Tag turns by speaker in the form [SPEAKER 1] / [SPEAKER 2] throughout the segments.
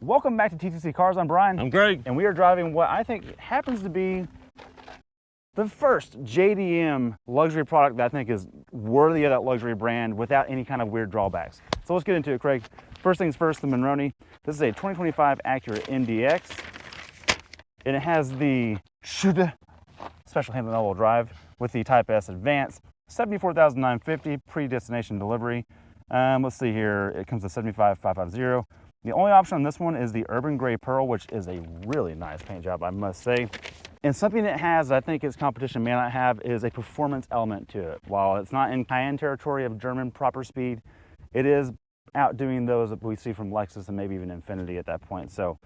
[SPEAKER 1] Welcome back to TTC Cars. I'm Brian.
[SPEAKER 2] I'm Greg.
[SPEAKER 1] And we are driving what I think happens to be the first JDM luxury product that I think is worthy of that luxury brand without any kind of weird drawbacks. So let's get into it, Craig. First things first, the Monroney. This is a 2025 Acura MDX. And it has the special handling all-wheel drive with the Type-S Advance. $74,950 pre-destination delivery. Let's see here. It comes to $75,550. The only option on this one is the Urban Gray Pearl, which is a really nice paint job, I must say. And something it has that I think its competition may not have is a performance element to it. While it's not in Cayenne territory of German proper speed, it is outdoing those that we see from Lexus and maybe even Infiniti at that point. So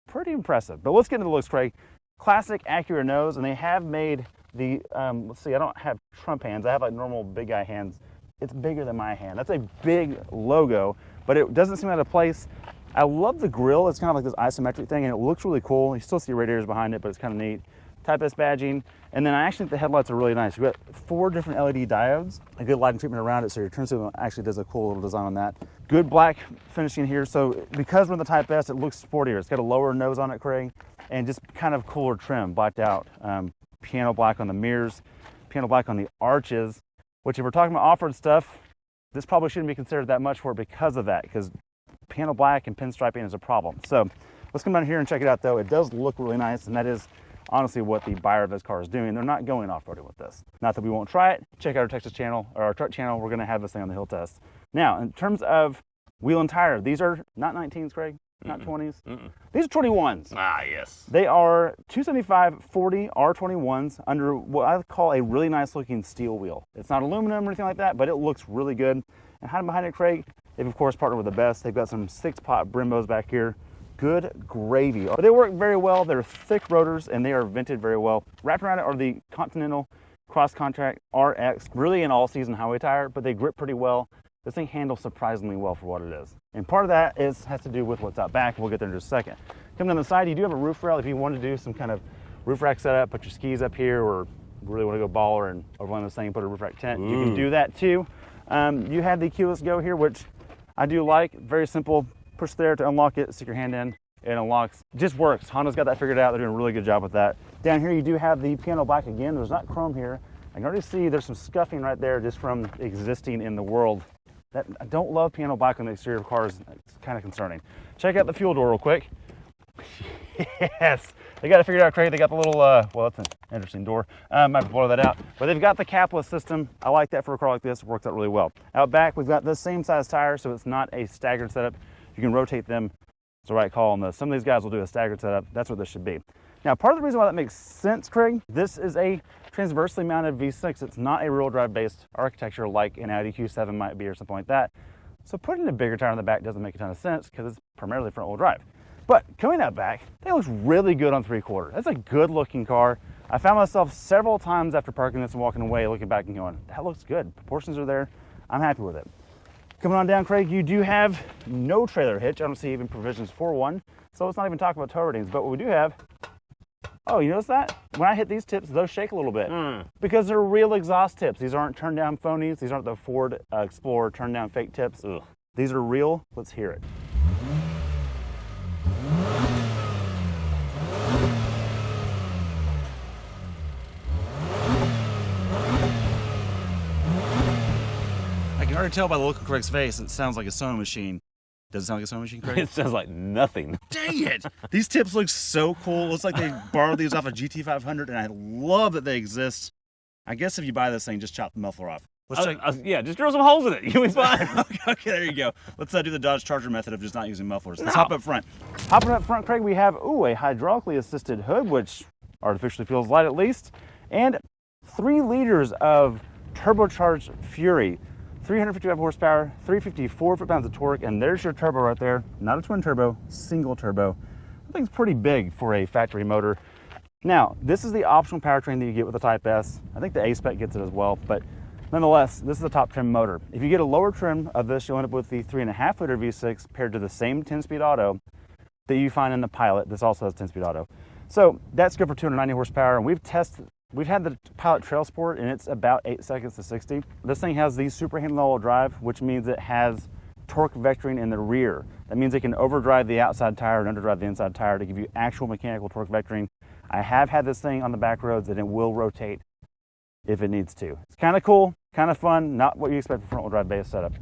[SPEAKER 1] pretty impressive. But let's get into the looks, Craig. Classic Acura nose, and they have made the, let's see, I don't have Trump hands. I have like normal big guy hands. It's bigger than my hand. That's a big logo, but it doesn't seem out of place. I love the grille. It's kind of like this isometric thing, and it looks really cool. You still see radiators behind it, but it's kind of neat. Type-S badging. And then I actually think the headlights are really nice. You've got 4 different LED diodes, a good lighting treatment around it, so your turn signal actually does a cool little design on that. Good black finishing here. So because we're in the Type-S, it looks sportier. It's got a lower nose on it, Craig, and just kind of cooler trim, blacked out. Piano black on the mirrors, piano black on the arches, which if we're talking about off-road stuff, this probably shouldn't be considered that much for it because of that, because piano black and pinstriping is a problem. So let's come down here and check it out though. It does look really nice, and that is honestly what the buyer of this car is doing. They're not going off-roading with this. Not that we won't try it. Check out our Texas channel, or our truck channel. We're gonna have this thing on the hill test. Now, in terms of wheel and tire, these are not 19s, Craig, not 20s. These are 21s.
[SPEAKER 2] Ah, yes.
[SPEAKER 1] They are 275/40 R21s under what I call a really nice looking steel wheel. It's not aluminum or anything like that, but it looks really good. And hiding behind it, Craig, they've of course partnered with the best. They've got some 6-pot Brembos back here. Good gravy. But they work very well. They're thick rotors and they are vented very well. Wrapped around it are the Continental Cross Contract RX, really an all-season highway tire, but they grip pretty well. This thing handles surprisingly well for what it is. And part of that has to do with what's out back. We'll get there in just a second. Coming down the side, you do have a roof rail. If you want to do some kind of roof rack setup, put your skis up here, or really want to go baller and over one of those things, put a roof rack tent, you can do that too. You have the keyless go here, which I do like. Very simple. Push there to unlock it, stick your hand in, it unlocks. Just works. Honda's got that figured out. They're doing a really good job with that. Down here, you do have the piano black again. There's not chrome here. I can already see there's some scuffing right there just from existing in the world. That, I don't love piano black on the exterior of cars. It's kind of concerning. Check out the fuel door real quick. Yes, they got it figured out, Craig. They got the little, well, that's an interesting door. Might have to blow that out. But they've got the capless system. I like that for a car like this. It works out really well. Out back, we've got the same size tire, so it's not a staggered setup. You can rotate them. It's the right call on this. Some of these guys will do a staggered setup. That's what this should be. Now, part of the reason why that makes sense, Craig, this is a transversely mounted V6. It's not a rear drive based architecture like an Audi Q7 might be or something like that. So putting a bigger tire on the back doesn't make a ton of sense because it's primarily front wheel drive. But coming out back, that looks really good on 3/4. That's a good looking car. I found myself several times after parking this and walking away looking back and going, that looks good. Proportions are there. I'm happy with it. Coming on down, Craig, you do have no trailer hitch. I don't see even provisions for one. So let's not even talk about tow ratings. But what we do have, oh, you notice that? When I hit these tips, those shake a little bit because they're real exhaust tips. These aren't turned down phonies. These aren't the Ford Explorer turned down fake tips. Ugh. These are real. Let's hear it. I can already tell by the look of Craig's face, it sounds like a sewing machine. Does it sound like a sewing machine, Craig?
[SPEAKER 2] It sounds like nothing.
[SPEAKER 1] Dang it! These tips look so cool. Looks like they borrowed these off a GT500, and I love that they exist. I guess if you buy this thing, just chop the muffler off. Let's check.
[SPEAKER 2] Yeah, just drill some holes in it. You'll be fine.
[SPEAKER 1] Okay, there you go. Let's do the Dodge Charger method of just not using mufflers. Let's hop up front. Hopping up front, Craig, we have, a hydraulically assisted hood, which artificially feels light at least, and 3 liters of turbocharged Fury. 355 horsepower, 354 foot-pounds of torque, and there's your turbo right there. Not a twin turbo, single turbo. That thing's pretty big for a factory motor. Now, this is the optional powertrain that you get with the Type-S. I think the A-Spec gets it as well, but nonetheless, this is the top trim motor. If you get a lower trim of this, you'll end up with the 3.5 liter V6 paired to the same 10-speed auto that you find in the Pilot. This also has 10-speed auto. So that's good for 290 horsepower, and we've had the Pilot Trail Sport, and it's about 8 seconds to 60. This thing has the super handling all-wheel drive, which means it has torque vectoring in the rear. That means it can overdrive the outside tire and underdrive the inside tire to give you actual mechanical torque vectoring. I have had this thing on the back roads and it will rotate if it needs to. It's kind of cool, kind of fun, not what you expect from front-wheel drive base setup.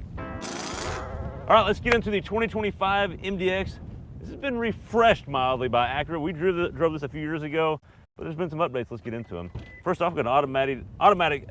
[SPEAKER 2] All right, let's get into the 2025 MDX. This has been refreshed mildly by Acura. We drove this a few years ago, but there's been some updates. Let's get into them. First off, we've got an automatic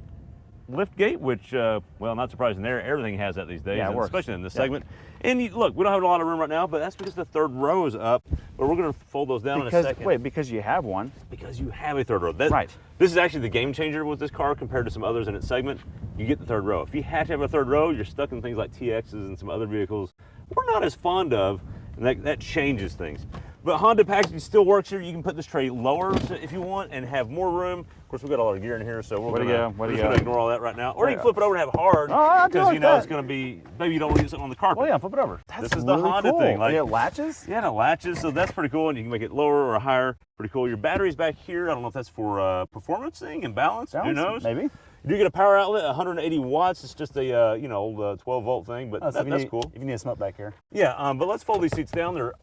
[SPEAKER 2] lift gate, which, well, not surprising there. Everything has that these days,
[SPEAKER 1] Yeah, it works.
[SPEAKER 2] especially in this segment. And look, we don't have a lot of room right now, but that's because the third row is up. But we're going to fold those down in a second.
[SPEAKER 1] Wait, because you have one.
[SPEAKER 2] Because you have a third row.
[SPEAKER 1] Right.
[SPEAKER 2] This is actually the game changer with this car compared to some others in its segment. You get the third row. If you have to have a third row, you're stuck in things like TXs and some other vehicles we're not as fond of, and that changes things. But Honda packaging still works here. You can put this tray lower if you want and have more room. Of course, we've got all our gear in here, so we're just going to ignore all that right now. Or you can flip it over and have hard, because you know it's going to be, maybe you don't want to get something on the carpet.
[SPEAKER 1] Well, yeah, flip it over.
[SPEAKER 2] This is the Honda thing.
[SPEAKER 1] Like, it latches?
[SPEAKER 2] Yeah, it latches, so that's pretty cool. And you can make it lower or higher. Pretty cool. Your battery's back here. I don't know if that's for performance thing and balance. Who knows?
[SPEAKER 1] Maybe.
[SPEAKER 2] You do get a power outlet, 180 watts. It's just a, you know, old 12-volt thing, but that's cool.
[SPEAKER 1] If you need a smoke back here.
[SPEAKER 2] Yeah, but let's fold these seats down. They're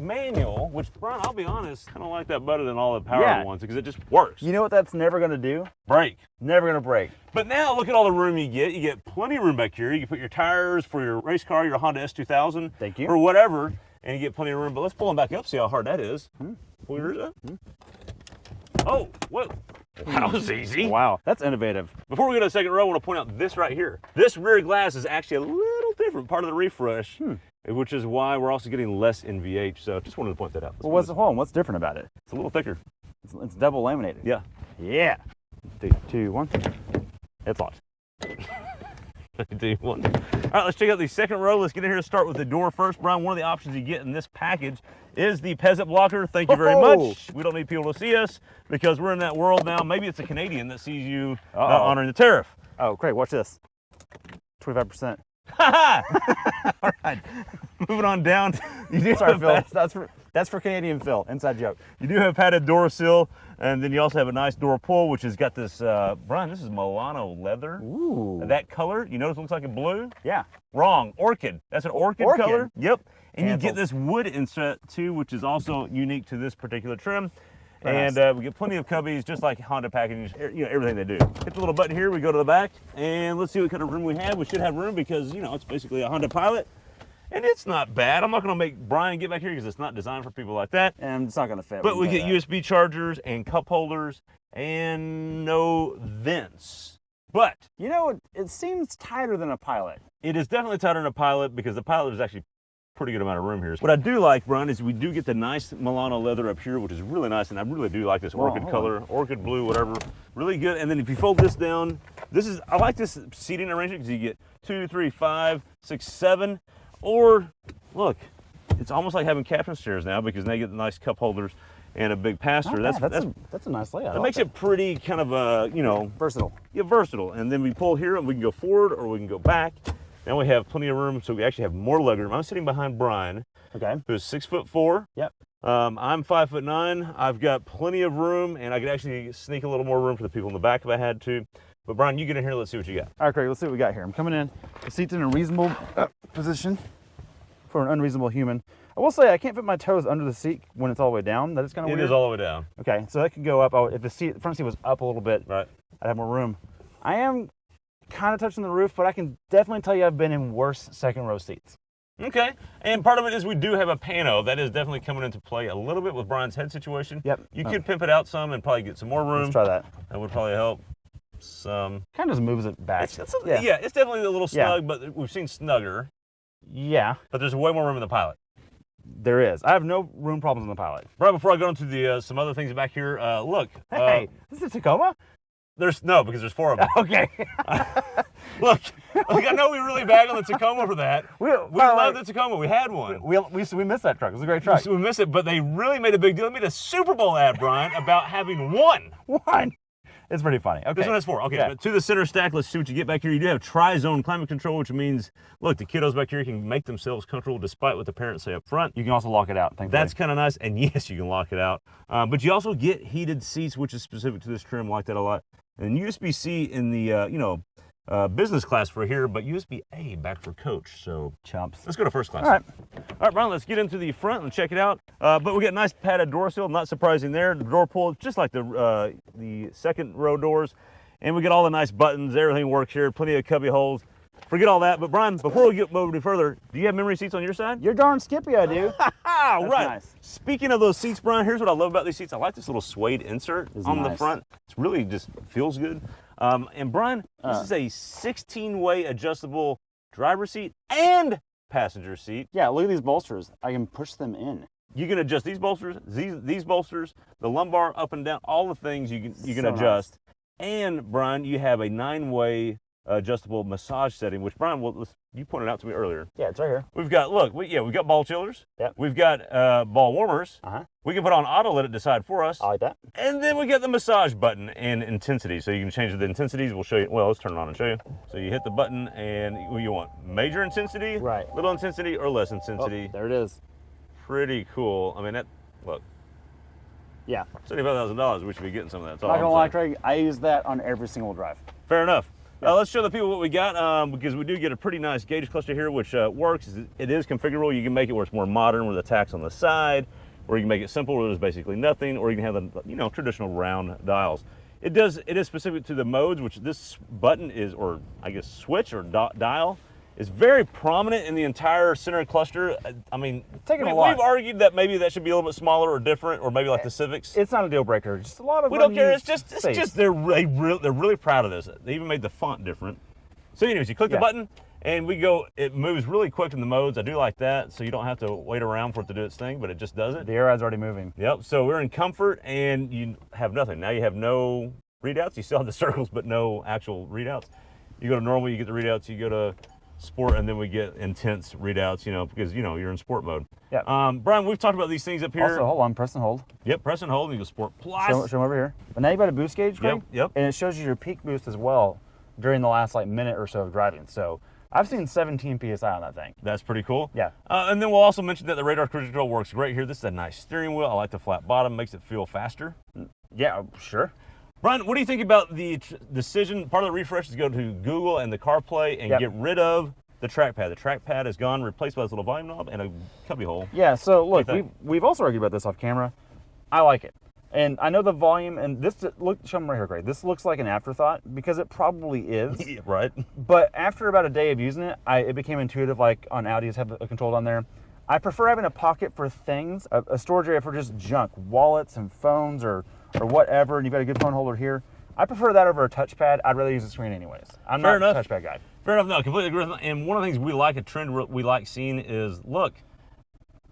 [SPEAKER 2] manual, which, Brian, I'll be honest, kind of like that better than all the power ones because it just works.
[SPEAKER 1] You know what that's never going to do?
[SPEAKER 2] Break.
[SPEAKER 1] Never going to break.
[SPEAKER 2] But now look at all the room you get. You get plenty of room back here. You can put your tires for your race car, your Honda S2000,
[SPEAKER 1] thank you,
[SPEAKER 2] or whatever, and you get plenty of room. But let's pull them back up, see how hard that is. Pull yours up. Oh, whoa. That was easy.
[SPEAKER 1] Wow, that's innovative.
[SPEAKER 2] Before we go to the second row, I want to point out this right here. This rear glass is actually a little different, part of the refresh, which is why we're also getting less NVH. So just wanted to point that out.
[SPEAKER 1] Well, what's different about it?
[SPEAKER 2] It's a little thicker.
[SPEAKER 1] It's double laminated.
[SPEAKER 2] Yeah.
[SPEAKER 1] Yeah. 3, 2, 1.
[SPEAKER 2] It's locked. 3, 2, 1. All right, let's check out the second row. Let's get in here and start with the door first. Brian, one of the options you get in this package is the peasant blocker. Thank you very much. We don't need people to see us because we're in that world now. Maybe it's a Canadian that sees you honoring the tariff.
[SPEAKER 1] Oh, great. Watch this. 25%.
[SPEAKER 2] All right. Moving on down.
[SPEAKER 1] Sorry, Phil. That's for Canadian Phil. Inside joke.
[SPEAKER 2] You do have padded door sill, and then you also have a nice door pull, which has got this, Brian, this is Milano leather.
[SPEAKER 1] Ooh.
[SPEAKER 2] That color, you notice it looks like a blue?
[SPEAKER 1] Yeah.
[SPEAKER 2] Wrong. Orchid. That's an orchid color. Yep. And you get this wood inset too, which is also unique to this particular trim. And we get plenty of cubbies, just like Honda packaging, you know, everything they do. Hit the little button here, we go to the back, and let's see what kind of room we have. We should have room because, you know, it's basically a Honda Pilot, and it's not bad. I'm not gonna make Brian get back here because it's not designed for people like that.
[SPEAKER 1] And it's not gonna fit.
[SPEAKER 2] But we get USB chargers and cup holders and no vents. But,
[SPEAKER 1] you know, it seems tighter than a Pilot.
[SPEAKER 2] It is definitely tighter than a Pilot because the Pilot is actually pretty good amount of room here. What I do like, Brian, is we do get the nice Milano leather up here, which is really nice, and I really do like this orchid color, orchid blue, whatever. Really good. And then if you fold this down, I like this seating arrangement because you get 2, 3, 5, 6, 7, or look, it's almost like having captain's chairs now because they get the nice cup holders and a big pass-through.
[SPEAKER 1] That's a nice layout.
[SPEAKER 2] That makes it pretty kind of, you know,
[SPEAKER 1] versatile. Yeah,
[SPEAKER 2] versatile. And then we pull here and we can go forward or we can go back. Now we have plenty of room, so we actually have more legroom. I'm sitting behind Brian, who's 6'4".
[SPEAKER 1] Yep.
[SPEAKER 2] I'm 5'9". I've got plenty of room, and I could actually sneak a little more room for the people in the back if I had to. But Brian, you get in here. Let's see what you got.
[SPEAKER 1] All right, Craig. Let's see what we got here. I'm coming in. The seat's in a reasonable position for an unreasonable human. I will say I can't fit my toes under the seat when it's all the way down. That is kind of weird.
[SPEAKER 2] It is all the way down.
[SPEAKER 1] Okay, so that can go up. If the front seat was up a little bit, I'd have more room. I am kind of touching the roof, but I can definitely tell you I've been in worse second row seats.
[SPEAKER 2] Okay, and part of it is we do have a pano. That is definitely coming into play a little bit with Brian's head situation.
[SPEAKER 1] Yep.
[SPEAKER 2] You could pimp it out some and probably get some more room.
[SPEAKER 1] Let's try that.
[SPEAKER 2] That would probably help some.
[SPEAKER 1] Kind of just moves it back.
[SPEAKER 2] It's definitely a little snug, but we've seen snugger.
[SPEAKER 1] Yeah.
[SPEAKER 2] But there's way more room in the Pilot.
[SPEAKER 1] There is. I have no room problems in the Pilot.
[SPEAKER 2] Right before I go into the some other things back here, look.
[SPEAKER 1] Hey, this is a Tacoma?
[SPEAKER 2] Because there's 4 of them.
[SPEAKER 1] Okay.
[SPEAKER 2] Look, I know we really bag on the Tacoma for that. We love the Tacoma. We had one.
[SPEAKER 1] We missed that truck. It was a great truck.
[SPEAKER 2] We missed it, but they really made a big deal. They made a Super Bowl ad, Brian, about having one.
[SPEAKER 1] One. It's pretty funny. Okay.
[SPEAKER 2] This one has 4. Okay, but to the center stack, let's see what you get back here. You do have tri-zone climate control, which means, look, the kiddos back here can make themselves comfortable despite what the parents say up front.
[SPEAKER 1] You can also lock it out.
[SPEAKER 2] That's kind of nice, and yes, you can lock it out. But you also get heated seats, which is specific to this trim. Like that a lot. And USB-C in the, business class for here, but USB-A back for coach. So
[SPEAKER 1] chumps.
[SPEAKER 2] Let's go to first class.
[SPEAKER 1] All right.
[SPEAKER 2] All right, Brian, let's get into the front and check it out. But we got a nice padded door sill, not surprising there. The door pull, just like the second row doors. And we get all the nice buttons, everything works here, plenty of cubby holes. Forget all that, but Brian, before we get moving further, do you have memory seats on your side?
[SPEAKER 1] You're darn skippy, I do.
[SPEAKER 2] Right.
[SPEAKER 1] Nice.
[SPEAKER 2] Speaking of those seats, Brian, here's what I love about these seats. I like this little suede insert on the front. It's really just feels good. And Brian, this is a 16-way adjustable driver's seat and passenger seat.
[SPEAKER 1] Yeah, look at these bolsters. I can push them in.
[SPEAKER 2] You can adjust these bolsters, these bolsters, the lumbar up and down, all the things you can adjust. Nice. And Brian, you have a 9-way adjustable massage setting, which Brian, you pointed out to me earlier.
[SPEAKER 1] Yeah, it's right here.
[SPEAKER 2] We've got, we've got ball chillers.
[SPEAKER 1] Yep.
[SPEAKER 2] We've got ball warmers. We can put on auto, let it decide for us.
[SPEAKER 1] I like that.
[SPEAKER 2] And then we got the massage button and intensity. So you can change the intensities. We'll show you. Well, let's turn it on and show you. So you hit the button and you want major intensity,
[SPEAKER 1] right,
[SPEAKER 2] little intensity, or less intensity.
[SPEAKER 1] Oh, there it is.
[SPEAKER 2] Pretty cool. I mean, look.
[SPEAKER 1] Yeah.
[SPEAKER 2] $75,000, we should be getting some of that.
[SPEAKER 1] Not gonna lie, Craig, I use that on every single drive.
[SPEAKER 2] Fair enough. Let's show the people what we got, because we do get a pretty nice gauge cluster here, which works. It is configurable. You can make it where it's more modern with the tacks on the side, or you can make it simple where there's basically nothing, or you can have the traditional round dials. It is specific to the modes, which this button is, or I guess switch or dial, is very prominent in the entire center cluster. I mean, we've argued that maybe that should be a little bit smaller or different, or maybe like the Civics.
[SPEAKER 1] It's not a deal breaker. Just a lot of
[SPEAKER 2] we don't care. It's just they're really proud of this. They even made the font different. So, anyways, you click the button and it moves really quick in the modes. I do like that, so you don't have to wait around for it to do its thing, but it just does it.
[SPEAKER 1] The air rad's already moving.
[SPEAKER 2] Yep. So we're in comfort, and you have nothing. Now you have no readouts. You still have the circles, but no actual readouts. You go to normal, you get the readouts. You go to sport, and then we get intense readouts, because you're in sport mode.
[SPEAKER 1] Yeah.
[SPEAKER 2] Brian, we've talked about these things up here.
[SPEAKER 1] Also, hold on, press and hold.
[SPEAKER 2] Yep, press and hold, and you go sport plus.
[SPEAKER 1] Show them over here. But now you've got a boost gauge, Craig.
[SPEAKER 2] Yep.
[SPEAKER 1] And it shows you your peak boost as well during the last minute or so of driving. So I've seen 17 PSI on that thing.
[SPEAKER 2] That's pretty cool.
[SPEAKER 1] Yeah.
[SPEAKER 2] And then we'll also mention that the radar cruise control works great here. This is a nice steering wheel. I like the flat bottom, makes it feel faster.
[SPEAKER 1] Yeah, sure.
[SPEAKER 2] Brian, what do you think about the decision? Part of the refresh is to go to Google and the CarPlay and get rid of the trackpad. The trackpad is gone, replaced by this little volume knob and a cubby hole.
[SPEAKER 1] Yeah, so look, we've also argued about this off camera. I like it. And I know the volume, and show them right here, Craig. This looks like an afterthought, because it probably is.
[SPEAKER 2] Yeah, right.
[SPEAKER 1] But after about a day of using it, it became intuitive, like on Audi's have a control down there. I prefer having a pocket for things, a storage area for just junk, wallets and phones or whatever, and you've got a good phone holder here. I prefer that over a touchpad. I'd rather use a screen anyways. I'm not a touchpad guy.
[SPEAKER 2] Fair enough. No, completely agree with that. And one of the things we like, a trend we like seeing is, look,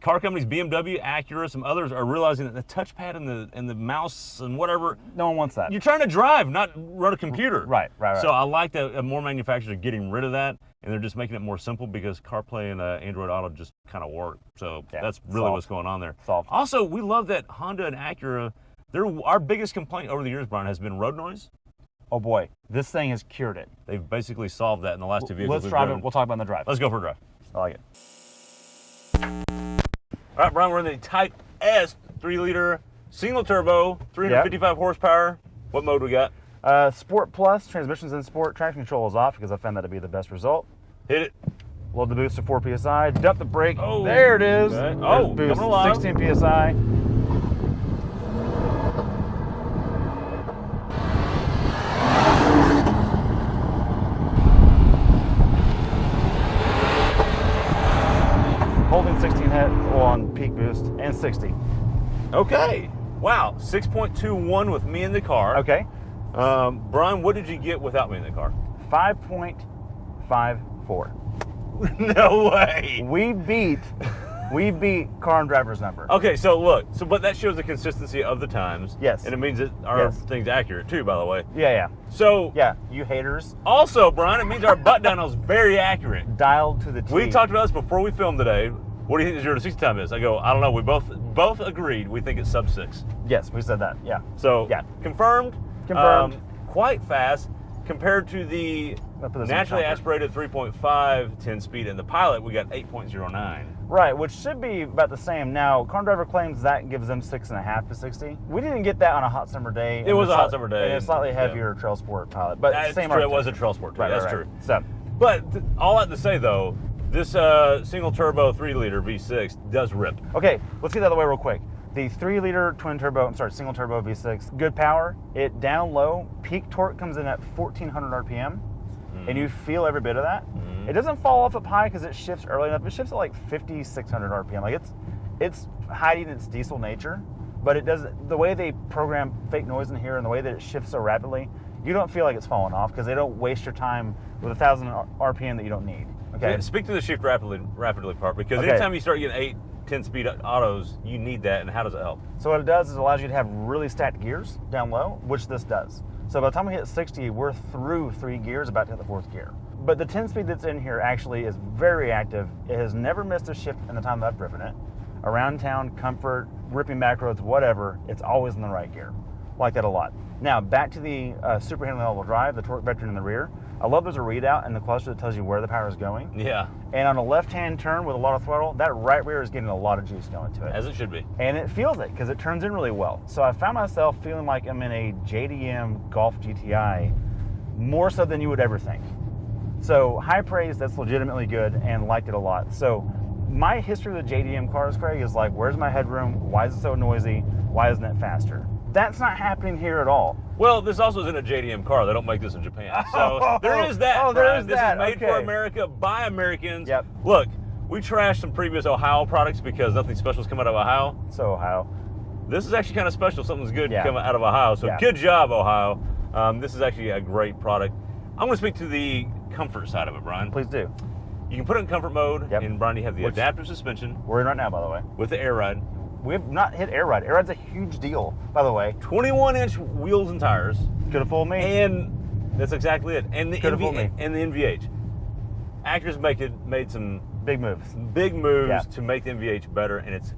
[SPEAKER 2] car companies, BMW, Acura, some others are realizing that the touchpad and the mouse and whatever.
[SPEAKER 1] No one wants that.
[SPEAKER 2] You're trying to drive, not run a computer.
[SPEAKER 1] Right.
[SPEAKER 2] So I like that more manufacturers are getting rid of that, and they're just making it more simple, because CarPlay and Android Auto just kind of work. So that's really what's going on there.
[SPEAKER 1] Solved.
[SPEAKER 2] Also, we love that Honda and Acura, our biggest complaint over the years, Brian, has been road noise.
[SPEAKER 1] Oh boy, this thing has cured it.
[SPEAKER 2] They've basically solved that in the last two vehicles.
[SPEAKER 1] Let's drive it. We'll talk about the drive.
[SPEAKER 2] Let's go for a drive.
[SPEAKER 1] I like it.
[SPEAKER 2] All right, Brian, we're in the Type-S 3-liter single turbo, 355 horsepower. What mode we got?
[SPEAKER 1] Sport Plus, transmissions in sport, traction control is off, because I found that to be the best result.
[SPEAKER 2] Hit it.
[SPEAKER 1] Load the boost to 4 PSI, dump the brake.
[SPEAKER 2] Oh,
[SPEAKER 1] there it is.
[SPEAKER 2] Okay. Oh,
[SPEAKER 1] boost,
[SPEAKER 2] coming alive.
[SPEAKER 1] 16 PSI. Holding 16 head on peak boost and 60.
[SPEAKER 2] Okay. Wow. 6.21 with me in the car.
[SPEAKER 1] Okay.
[SPEAKER 2] Brian, what did you get without me in the car?
[SPEAKER 1] 5.54.
[SPEAKER 2] No way.
[SPEAKER 1] We beat car and driver's number.
[SPEAKER 2] Okay, so look, but that shows the consistency of the times.
[SPEAKER 1] Yes.
[SPEAKER 2] And it means that our thing's accurate too, by the way.
[SPEAKER 1] Yeah.
[SPEAKER 2] So
[SPEAKER 1] you haters.
[SPEAKER 2] Also, Brian, it means our butt down is very accurate.
[SPEAKER 1] Dialed to the T.
[SPEAKER 2] We talked about this before we filmed today. What do you think the 0 to 60 time is? I go, I don't know. We both agreed. We think it's sub 6.
[SPEAKER 1] Yes, we said that. Yeah.
[SPEAKER 2] So confirmed. Quite fast compared to the naturally aspirated 3.5 10-speed in the Pilot. We got 8.09.
[SPEAKER 1] Right, which should be about the same. Now, Car and Driver claims that gives them 6.5 to 60. We didn't get that on a hot summer day.
[SPEAKER 2] It was a hot summer day.
[SPEAKER 1] And a slightly heavier Trail Sport Pilot, but
[SPEAKER 2] that's
[SPEAKER 1] same
[SPEAKER 2] true. It was a Trail Sport too. That's true.
[SPEAKER 1] So,
[SPEAKER 2] but all that to say though, This single turbo 3-liter V6 does rip.
[SPEAKER 1] Okay, let's get that out of the way real quick. The 3-liter single turbo V6, good power. It down low, peak torque comes in at 1400 RPM, and you feel every bit of that. It doesn't fall off up high because it shifts early enough. It shifts at like 5600 RPM. Like it's hiding its diesel nature, but it does, the way they program fake noise in here and the way that it shifts so rapidly, you don't feel like it's falling off because they don't waste your time with 1000 RPM that you don't need. Okay.
[SPEAKER 2] Speak to the shift rapidly part, because
[SPEAKER 1] Okay.
[SPEAKER 2] anytime you start getting 8, 10-speed autos, you need that, and how does it help?
[SPEAKER 1] So what it does is it allows you to have really stacked gears down low, which this does. So by the time we hit 60, we're through 3 gears, about to hit the 4th gear. But the 10-speed that's in here actually is very active. It has never missed a shift in the time that I've driven it. Around town, comfort, ripping back roads, whatever, it's always in the right gear. Like that a lot. Now, back to the super handling all-wheel drive, the torque vector in the rear. I love there's a readout in the cluster that tells you where the power is going.
[SPEAKER 2] Yeah.
[SPEAKER 1] And on a left-hand turn with a lot of throttle, that right rear is getting a lot of juice going to it.
[SPEAKER 2] As it should be.
[SPEAKER 1] And it feels it because it turns in really well. So I found myself feeling like I'm in a JDM Golf GTI more so than you would ever think. So high praise, that's legitimately good, and liked it a lot. So my history with the JDM cars, Craig, is like, where's my headroom? Why is it so noisy? Why isn't it faster? That's not happening here at all.
[SPEAKER 2] Well, this also isn't a JDM car. They don't make this in Japan. So there is that.
[SPEAKER 1] Oh, there
[SPEAKER 2] Brian.
[SPEAKER 1] is
[SPEAKER 2] This
[SPEAKER 1] that.
[SPEAKER 2] is made
[SPEAKER 1] Okay.
[SPEAKER 2] for America by Americans.
[SPEAKER 1] Yep.
[SPEAKER 2] Look, we trashed some previous Ohio products because nothing special has come out of Ohio.
[SPEAKER 1] So Ohio.
[SPEAKER 2] This is actually kind of special. Something's good
[SPEAKER 1] Yeah.
[SPEAKER 2] coming out of Ohio. So
[SPEAKER 1] Yeah.
[SPEAKER 2] good job, Ohio. This is actually a great product. I'm going to speak to the comfort side of it, Brian.
[SPEAKER 1] Please do.
[SPEAKER 2] You can put it in comfort mode,
[SPEAKER 1] Yep.
[SPEAKER 2] and Brian, you have the
[SPEAKER 1] Which-
[SPEAKER 2] adaptive suspension
[SPEAKER 1] We're in right now, by the way.
[SPEAKER 2] with the air ride.
[SPEAKER 1] We have not hit air ride. Air ride's a huge deal, by the way.
[SPEAKER 2] 21-inch wheels and tires.
[SPEAKER 1] Could have fooled me.
[SPEAKER 2] And that's exactly it. And the
[SPEAKER 1] Could've fooled me.
[SPEAKER 2] and the NVH. Acura's made some
[SPEAKER 1] Big moves.
[SPEAKER 2] big moves
[SPEAKER 1] Yeah.
[SPEAKER 2] to make the NVH better, and it's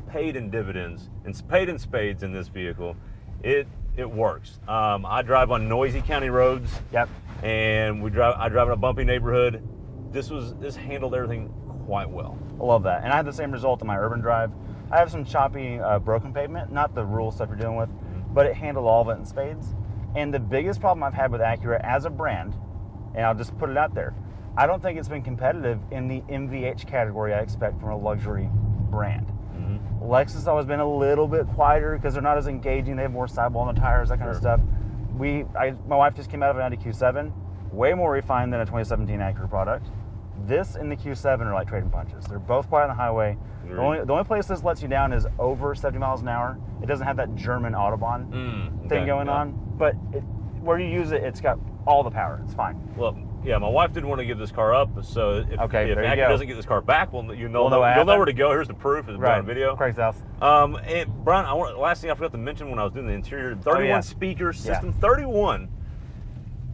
[SPEAKER 2] paid in dividends. It's paid in spades in this vehicle. It works. I drive on noisy county roads.
[SPEAKER 1] Yep.
[SPEAKER 2] And I drive in a bumpy neighborhood. This handled everything quite well.
[SPEAKER 1] I love that. And I had the same result in my urban drive. I have some choppy, broken pavement, not the rural stuff you're dealing with, but it handled all of it in spades. And the biggest problem I've had with Acura as a brand, and I'll just put it out there, I don't think it's been competitive in the MVH category I expect from a luxury brand. Lexus has always been a little bit quieter because they're not as engaging. They have more sidewall on the tires, that kind of stuff. My wife just came out of an Audi Q7, way more refined than a 2017 Acura product. This and the Q7 are like trading punches. They're both quiet on the highway. The only place this lets you down is over 70 miles an hour. It doesn't have that German Autobahn thing going on, but where you use it, it's got all the power. It's fine.
[SPEAKER 2] Well, yeah, my wife didn't want to give this car up, so if
[SPEAKER 1] there you
[SPEAKER 2] Acura
[SPEAKER 1] go.
[SPEAKER 2] doesn't get this car back, you'll know
[SPEAKER 1] We'll know what
[SPEAKER 2] where
[SPEAKER 1] happened.
[SPEAKER 2] to go. Here's the proof. It's on video.
[SPEAKER 1] Craig's house.
[SPEAKER 2] And Brian, last thing I forgot to mention when I was doing the interior, 31 speaker system, 31.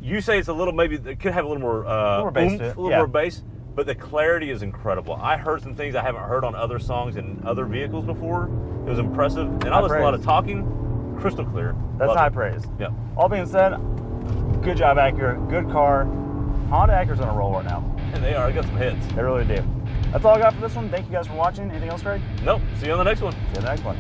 [SPEAKER 2] You say it's a little, maybe it could have a little more,
[SPEAKER 1] more bass to it.
[SPEAKER 2] a little more bass, but the clarity is incredible. I heard some things I haven't heard on other songs and other vehicles before. It was impressive, and I listened to a lot of talking, crystal clear.
[SPEAKER 1] That's
[SPEAKER 2] Love
[SPEAKER 1] high
[SPEAKER 2] it.
[SPEAKER 1] praise.
[SPEAKER 2] Yeah.
[SPEAKER 1] All being said, good job, Acura. Good car. Honda Acura's on a roll right now.
[SPEAKER 2] And they are. I got some hits.
[SPEAKER 1] They really do. That's all I got for this one. Thank you guys for watching. Anything else, Craig?
[SPEAKER 2] Nope. See you on the next one.
[SPEAKER 1] See you in the next one.